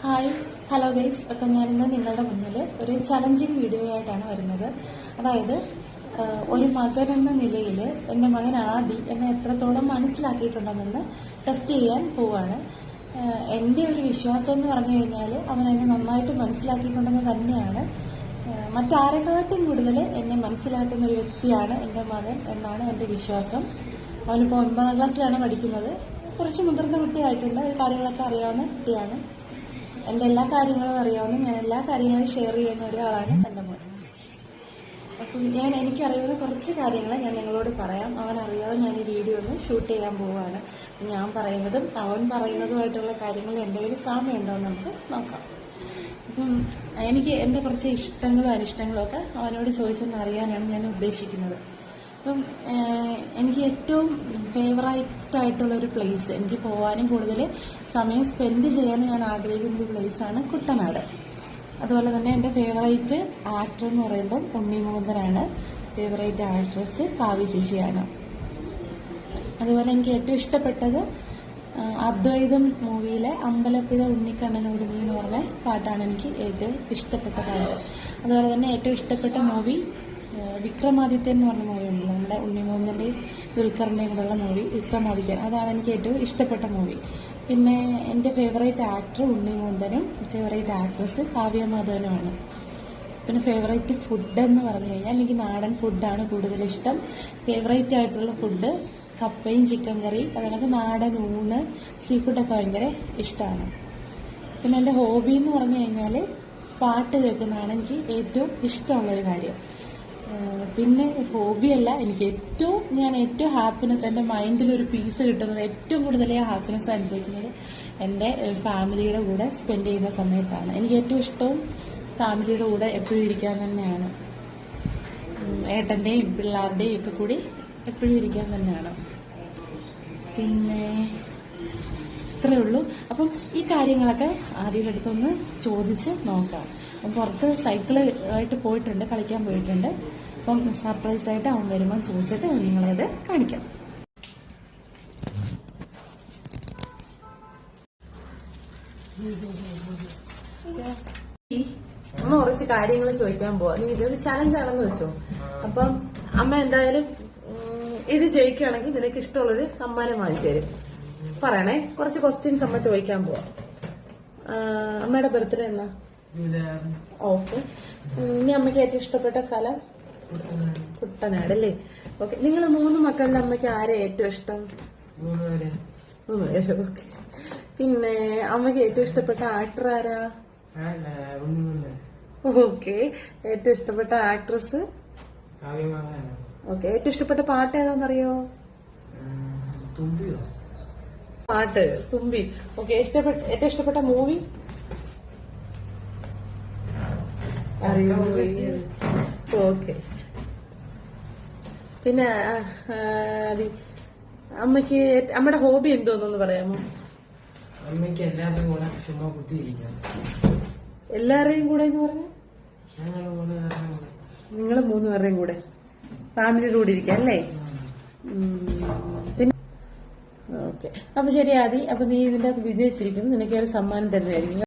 Hi hello guys. അപ്പം ഞാനിന്ന് നിങ്ങളുടെ മുന്നിൽ ഒരു ചലഞ്ചിങ് വീഡിയോ ആയിട്ടാണ് വരുന്നത്. അതായത് ഒരു മകൻ എന്ന നിലയിൽ എൻ്റെ മകൻ ആദി എന്നെ എത്രത്തോളം മനസ്സിലാക്കിയിട്ടുണ്ടെന്ന് ടെസ്റ്റ് ചെയ്യാൻ പോവുകയാണ്. എൻ്റെ ഒരു വിശ്വാസം എന്ന് പറഞ്ഞു കഴിഞ്ഞാൽ അവൻ എന്നെ നന്നായിട്ട് മനസ്സിലാക്കിയിട്ടുണ്ടെന്ന് തന്നെയാണ്. മറ്റാരെക്കാട്ടും കൂടുതൽ എന്നെ മനസ്സിലാക്കുന്ന ഒരു വ്യക്തിയാണ് എൻ്റെ മകൻ എന്നാണ് എൻ്റെ വിശ്വാസം. അവനിപ്പോൾ 9ാം ക്ലാസ്സിലാണ് പഠിക്കുന്നത്. കുറച്ച് മുതിർന്ന കുട്ടിയായിട്ടുള്ള കാര്യങ്ങളൊക്കെ അറിയാവുന്ന കുട്ടിയാണ്. എൻ്റെ എല്ലാ കാര്യങ്ങളും അറിയാവുന്ന, ഞാൻ എല്ലാ കാര്യങ്ങളും ഷെയർ ചെയ്യുന്ന ഒരാളാണ് എൻ്റെ മോൻ. അപ്പം എനിക്കറിയുന്ന കുറച്ച് കാര്യങ്ങൾ ഞാൻ നിങ്ങളോട് പറയാം. അവൻ അറിയാതെ ഞാൻ ഈ വീഡിയോ ഒന്ന് ഷൂട്ട് ചെയ്യാൻ പോവുകയാണ്. ഞാൻ പറയുന്നതും അവൻ പറയുന്നതുമായിട്ടുള്ള കാര്യങ്ങൾ എന്തെങ്കിലും സാമ്യമുണ്ടോ എന്ന് നമുക്ക് നോക്കാം. അപ്പം എനിക്ക് എൻ്റെ കുറച്ച് ഇഷ്ടങ്ങളും അനിഷ്ടങ്ങളും ഒക്കെ അവനോട് ചോദിച്ചൊന്ന് അറിയാനാണ് ഞാൻ ഉദ്ദേശിക്കുന്നത്. അപ്പം എനിക്ക് ഏറ്റവും ഫേവറേറ്റായിട്ടുള്ളൊരു പ്ലേസ്, എനിക്ക് പോകാനും കൂടുതൽ സമയം സ്പെൻഡ് ചെയ്യാനും ഞാൻ ആഗ്രഹിക്കുന്നൊരു പ്ലേസാണ് കുട്ടനാട്. അതുപോലെ തന്നെ എൻ്റെ ഫേവറേറ്റ് ആക്ടർ എന്ന് പറയുമ്പം ഉണ്ണിമുകുന്ദനാണ്. ഫേവറേറ്റ് ആക്ട്രസ് കാവ്യ ചേച്ചിയാണ്. അതുപോലെ എനിക്ക് ഏറ്റവും ഇഷ്ടപ്പെട്ടത് അദ്വൈതം മൂവിയിലെ അമ്പലപ്പുഴ ഉണ്ണിക്കണ്ണനോട് നീ എന്ന് പറഞ്ഞ പാട്ടാണ് എനിക്ക് ഏറ്റവും ഇഷ്ടപ്പെട്ട പാട്ട്. അതുപോലെ തന്നെ ഏറ്റവും ഇഷ്ടപ്പെട്ട മൂവി വിക്രമാദിത്യൻ എന്ന് പറഞ്ഞ മൂവി ഉണ്ടല്ലോ, നമ്മുടെ ഉണ്ണിമുകുന്ദൻ്റെയും ദുൽഖറിൻ്റെയും കൂടെയുള്ള മൂവി വിക്രമാദിത്യൻ. അതാണ് എനിക്ക് ഏറ്റവും ഇഷ്ടപ്പെട്ട മൂവി. പിന്നെ എൻ്റെ ഫേവറേറ്റ് ആക്ടർ ഉണ്ണിമുകുന്ദനും ഫേവറേറ്റ് ആക്ട്രസ് കാവ്യ മാധവനുമാണ്. പിന്നെ ഫേവറേറ്റ് ഫുഡ് എന്ന് പറഞ്ഞു കഴിഞ്ഞാൽ എനിക്ക് നാടൻ ഫുഡാണ് കൂടുതൽ ഇഷ്ടം. ഫേവറേറ്റ് ആയിട്ടുള്ള ഫുഡ് കപ്പയും ചിക്കൻ കറി, അതുകൊണ്ട് നാടൻ ഊണ്, സീ ഫുഡൊക്കെ ഭയങ്കര ഇഷ്ടമാണ്. പിന്നെ എൻ്റെ ഹോബി എന്ന് പറഞ്ഞു കഴിഞ്ഞാൽ പാട്ട് കേൾക്കുന്നതാണ് എനിക്ക് ഏറ്റവും ഇഷ്ടമുള്ളൊരു കാര്യം. പിന്നെ ഹോബിയല്ല, എനിക്ക് ഞാൻ ഏറ്റവും ഹാപ്പിനെസ്, എൻ്റെ മൈൻഡിലൊരു പീസ് കിട്ടുന്നത്, ഏറ്റവും കൂടുതൽ ഹാപ്പിനെസ് അനുഭവിക്കുന്നത് എൻ്റെ ഫാമിലിയുടെ കൂടെ സ്പെൻഡ് ചെയ്യുന്ന സമയത്താണ്. എനിക്ക് ഏറ്റവും ഇഷ്ടവും ഫാമിലിയുടെ കൂടെ എപ്പോഴും ഇരിക്കാൻ തന്നെയാണ്. ഏട്ടൻ്റെയും പിള്ളേരുടെയും ഒക്കെ കൂടി എപ്പോഴും ഇരിക്കാൻ തന്നെയാണ്. പിന്നെ ഇത്രയേ ഉള്ളൂ. അപ്പം ഈ കാര്യങ്ങളൊക്കെ ആദ്യം അടുത്തൊന്ന് ചോദിച്ച് നോക്കാം. അപ്പം പുറത്ത് സൈക്കിള് ആയിട്ട് പോയിട്ടുണ്ട്, കളിക്കാൻ പോയിട്ടുണ്ട്. അപ്പം സർപ്രൈസായിട്ട് അവൻ വരുമ്പോൾ ചോദിച്ചിട്ട് നിങ്ങളത് കാണിക്കാം. അമ്മ കുറച്ച് കാര്യങ്ങൾ ചോദിക്കാൻ പോവാ. നീ ഇതൊരു ചലഞ്ചാണെന്ന് വെച്ചോ. അപ്പം അമ്മ എന്തായാലും ഇത് ജയിക്കുകയാണെങ്കിൽ നിനക്ക് ഇഷ്ടമുള്ളൊരു സമ്മാനം വാങ്ങിച്ചു തരും. പറയണേ, കുറച്ച് ക്വസ്റ്റ്യൻസ് അമ്മ ചോദിക്കാൻ പോവാ. അമ്മയുടെ ബർത്ത്ഡേ എന്നാ? ഓക്കെ. ഇനി അമ്മയ്ക്ക് ഏറ്റവും ഇഷ്ടപ്പെട്ട സ്ഥലം കുട്ടനാട് അല്ലേ? ഓക്കെ. നിങ്ങൾ 3 മക്കളുടെ അമ്മയ്ക്ക് ആരെ ഏറ്റവും ഇഷ്ടം? 3 പേര്. ഓക്കെ. പിന്നെ അമ്മയ്ക്ക് ഏറ്റവും ഇഷ്ടപ്പെട്ട ആക്ടർ ആരാ? ഓക്കെ. ഏറ്റവും ഇഷ്ടപ്പെട്ട ആക്ട്രസ്? ഓക്കെ. ഏറ്റവും ഇഷ്ടപ്പെട്ട പാട്ട് ഏതാണെന്നറിയോ? പാട്ട് തുമ്പി. ഓക്കെ. ഏറ്റവും ഇഷ്ടപ്പെട്ട മൂവി? ഓക്കെ. പിന്നെ അമ്മക്ക് അമ്മയുടെ ഹോബി എന്തോന്നൊന്ന് പറയാമോ? അമ്മയ്ക്ക് എല്ലാവരുടെയും കൂടെ ചുമ്മാ കുത്തിയിരിക്കാം. എല്ലാവരുടെയും കൂടെ എന്ന് പറഞ്ഞ നിങ്ങള് 3 പേരുടെയും കൂടെ ഫാമിലിയുടെ കൂടെ ഇരിക്കാം അല്ലേ? പിന്നെ ഓക്കെ. അപ്പൊ ശരി ആദി, അപ്പൊ നീ ഇതിന്റെ അകത്ത് വിജയിച്ചിരിക്കുന്നു. നിനക്ക് ഒരു സമ്മാനം തരുന്നതായിരിക്കും.